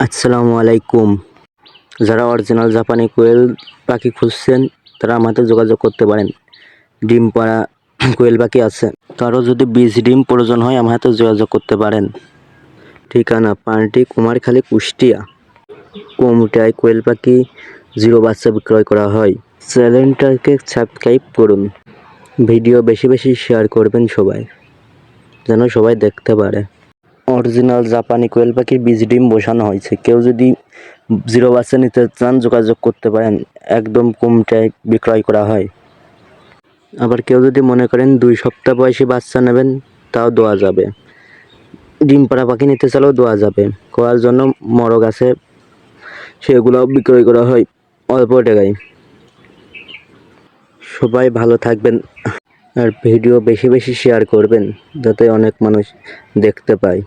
আসসালামু আলাইকুম। যারা অরিজিনাল জাপানি কোয়েল পাখি খুঁজছেন তারা আমাদের যোগাযোগ করতে পারেন। ডিম পাড়া কোয়েল পাখি আছে, কারো যদি বীজ ডিম প্রয়োজন হয় আমার হাতে যোগাযোগ করতে পারেন। ঠিকানা পানটি কুমারখালী, কুষ্টিয়া। কোমটায় কোয়েল পাখি জিরো বাচ্চা বিক্রয় করা হয়। চ্যানেলটাকে সাবস্ক্রাইব করুন, ভিডিও বেশি বেশি শেয়ার করবেন সবাই, যেন সবাই দেখতে পারে। অরিজিনাল জাপানি কোয়েল পাখির বীজ ডিম বসানো হয়েছে। কেউ যদি জিরো বাচ্চা নিতে চান যোগাযোগ করতে পারেন, একদম কমটায় বিক্রয় করা হয়। আবার কেউ যদি মনে করেন 2 সপ্তাহ বয়সী বাচ্চা নেবেন তাও দেওয়া যাবে। ডিম পাড়া পাখি নিতে চাইলেও দেওয়া যাবে। করার জন্য মরগ আছে, সেগুলোও বিক্রয় করা হয় অল্প টাকায়। সবাই ভালো থাকবেন আর ভিডিও বেশি বেশি শেয়ার করবেন যাতে অনেক মানুষ দেখতে পায়।